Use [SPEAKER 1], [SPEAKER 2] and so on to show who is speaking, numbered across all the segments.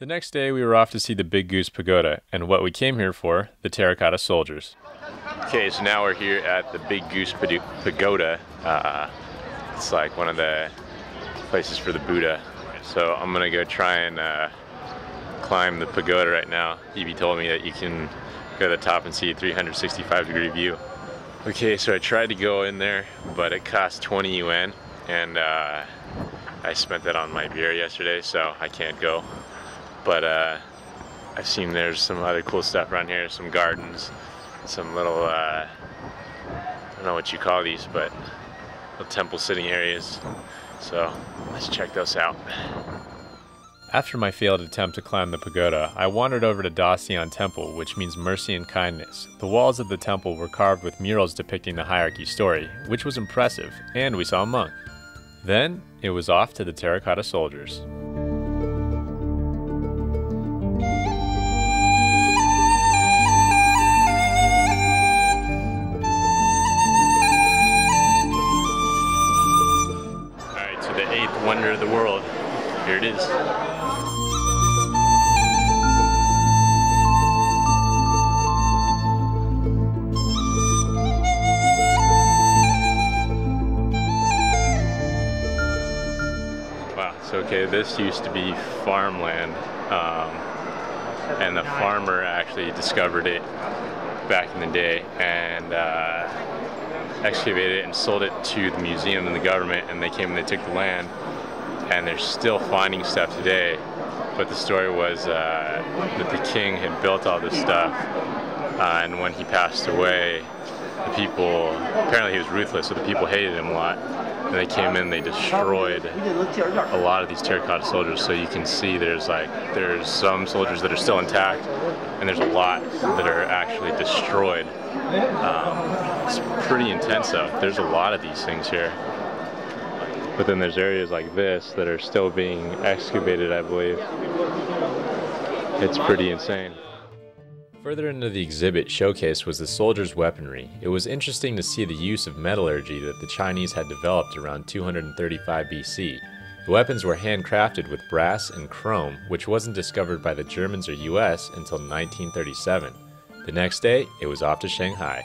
[SPEAKER 1] The next day, we were off to see the Big Goose Pagoda, and what we came here for, the Terracotta Soldiers. Okay, so now we're here at the Big Goose Pagoda. It's like one of the places for the Buddha. So I'm gonna go try and climb the pagoda right now. Evie told me that you can go to the top and see a 365-degree view. Okay, so I tried to go in there, but it cost 20 yuan, and I spent that on my beer yesterday, so I can't go. But I've seen there's some other cool stuff around here, some gardens, some little, I don't know what you call these, but little temple sitting areas. So let's check those out. After my failed attempt to climb the pagoda, I wandered over to Dacian Temple, which means mercy and kindness. The walls of the temple were carved with murals depicting the hierarchy story, which was impressive, and we saw a monk. Then, it was off to the Terracotta Soldiers. Alright, so the eighth wonder of the world. Here it is. Okay, this used to be farmland, and the farmer actually discovered it back in the day and excavated it and sold it to the museum and the government, and they came and they took the land, and they're still finding stuff today. But the story was that the king had built all this stuff, and when he passed away, the people, apparently he was ruthless, so the people hated him a lot. And they came in, they destroyed a lot of these terracotta soldiers. So you can see there's some soldiers that are still intact, and there's a lot that are actually destroyed. It's pretty intense though. There's a lot of these things here. But then there's areas like this that are still being excavated, I believe. It's pretty insane. Further into the exhibit showcase was the soldiers' weaponry. It was interesting to see the use of metallurgy that the Chinese had developed around 235 BC. The weapons were handcrafted with brass and chrome, which wasn't discovered by the Germans or US until 1937. The next day, it was off to Shanghai.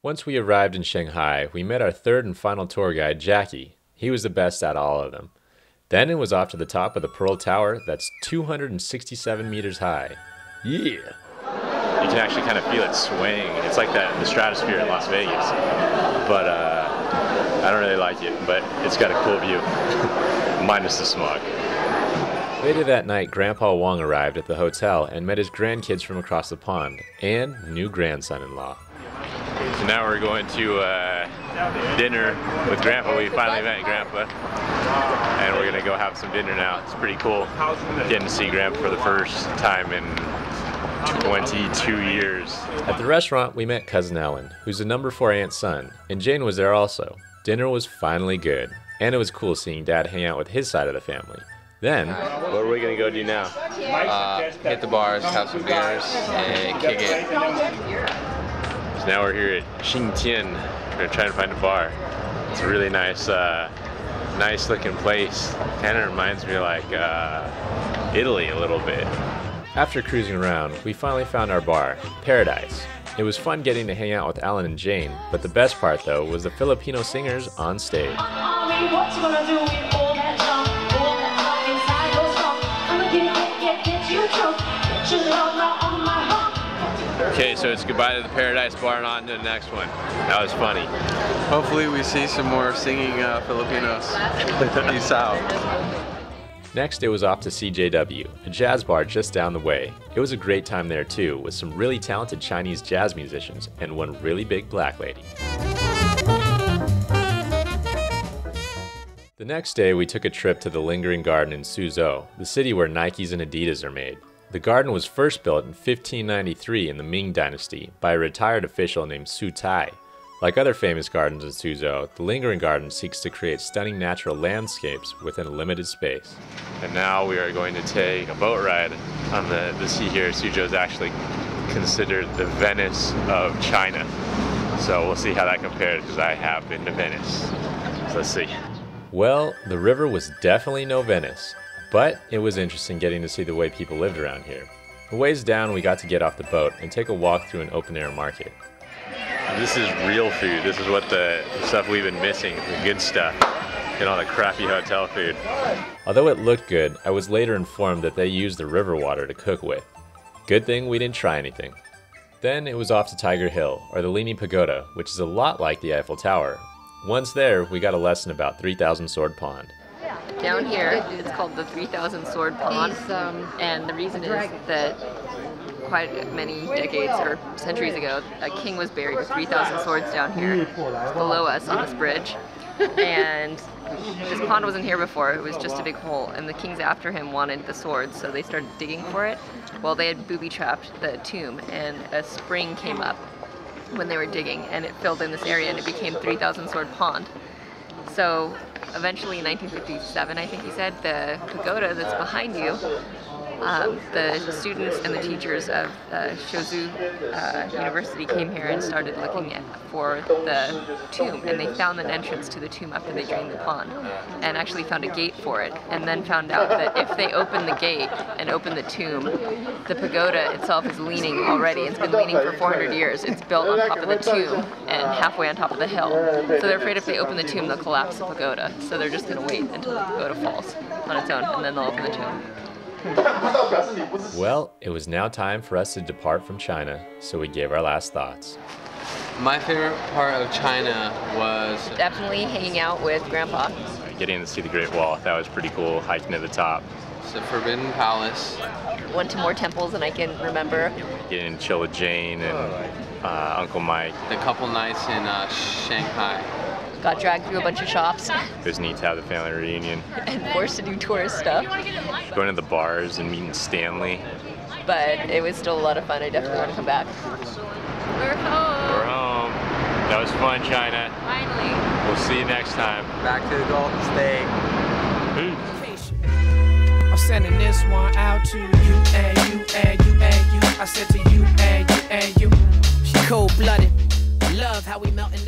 [SPEAKER 1] Once we arrived in Shanghai, we met our third and final tour guide, Jackie. He was the best at all of them. Then it was off to the top of the Pearl Tower that's 267 meters high. Yeah! You can actually kind of feel it swaying. It's like the stratosphere in Las Vegas. But I don't really like it, but it's got a cool view. Minus the smog. Later that night, Grandpa Wong arrived at the hotel and met his grandkids from across the pond, and new grandson-in-law. So now we're going to dinner with Grandpa. We finally met Grandpa, and we're gonna go have some dinner now. It's pretty cool getting to see Grandpa for the first time in 22 years. At the restaurant, we met Cousin Ellen, who's the number 4 aunt's son, and Jane was there also. Dinner was finally good, and it was cool seeing Dad hang out with his side of the family. Then, what are we gonna go do now?
[SPEAKER 2] Hit the bars, have some beers, and kick it.
[SPEAKER 1] So now we're here at Xingtian. We're trying to find a bar. It's a really nice, nice looking place. Kind of reminds me of like Italy a little bit. After cruising around, we finally found our bar, Paradise. It was fun getting to hang out with Alan and Jane, but the best part though was the Filipino singers on stage. Okay, so it's goodbye to the Paradise Bar and on to the next one. That was funny.
[SPEAKER 2] Hopefully we see some more singing Filipinos. Peace out.
[SPEAKER 1] Next, it was off to CJW, a jazz bar just down the way. It was a great time there too, with some really talented Chinese jazz musicians and one really big black lady. The next day, we took a trip to the Lingering Garden in Suzhou, the city where Nikes and Adidas are made. The garden was first built in 1593 in the Ming Dynasty by a retired official named Su Tai. Like other famous gardens in Suzhou, the Lingering Garden seeks to create stunning natural landscapes within a limited space. And now we are going to take a boat ride on the sea here. Suzhou is actually considered the Venice of China. So we'll see how that compares, because I have been to Venice. So let's see. Well, the river was definitely no Venice, but it was interesting getting to see the way people lived around here. A ways down, we got to get off the boat and take a walk through an open-air market. This is real food. This is what the stuff we've been missing, the good stuff, and all the crappy hotel food. Although it looked good, I was later informed that they used the river water to cook with. Good thing we didn't try anything. Then it was off to Tiger Hill, or the Leaning Pagoda, which is a lot like the Eiffel Tower. Once there, we got a lesson about 3000 Sword Pond.
[SPEAKER 3] Down here, it's called the 3000 Sword Pond, and the reason is that quite many decades or centuries ago, a king was buried with 3,000 swords down here below us on this bridge. And this pond wasn't here before, it was just a big hole, and the kings after him wanted the swords, so they started digging for it. Well, they had booby-trapped the tomb, and a spring came up when they were digging, and it filled in this area, and it became 3000 Sword Pond. So eventually in 1957, I think he said, the pagoda that's behind you, the students and the teachers of Shozu University came here and started looking for the tomb, and they found an entrance to the tomb after they drained the pond, and actually found a gate for it, and then found out that if they open the gate and open the tomb, the pagoda itself is leaning already. It's been leaning for 400 years. It's built on top of the tomb and halfway on top of the hill. So they're afraid if they open the tomb, they'll collapse the pagoda. So they're just going to wait until the pagoda falls on its own, and then they'll open the tomb.
[SPEAKER 1] Well, it was now time for us to depart from China, so we gave our last thoughts.
[SPEAKER 2] My favorite part of China was
[SPEAKER 3] definitely hanging out with Grandpa.
[SPEAKER 1] Getting to see the Great Wall, that was pretty cool, hiking to the top.
[SPEAKER 2] the Forbidden Palace.
[SPEAKER 3] Went to more temples than I can remember.
[SPEAKER 1] Getting to chill with Jane and Uncle Mike.
[SPEAKER 2] The couple nights in Shanghai.
[SPEAKER 3] Got dragged through a bunch of shops.
[SPEAKER 1] It was neat to have the family reunion.
[SPEAKER 3] And forced to do tourist stuff.
[SPEAKER 1] Going to the bars and meeting Stanley.
[SPEAKER 3] But it was still a lot of fun. I definitely want to come back. We're home.
[SPEAKER 1] We're home. That was fun, China.
[SPEAKER 3] Finally.
[SPEAKER 1] We'll see you next time.
[SPEAKER 2] Back to the Golden State.
[SPEAKER 1] Peace.
[SPEAKER 4] I'm sending this one out to you and you and you and you. I said to you and you and you. She cold-blooded. Love how we melting.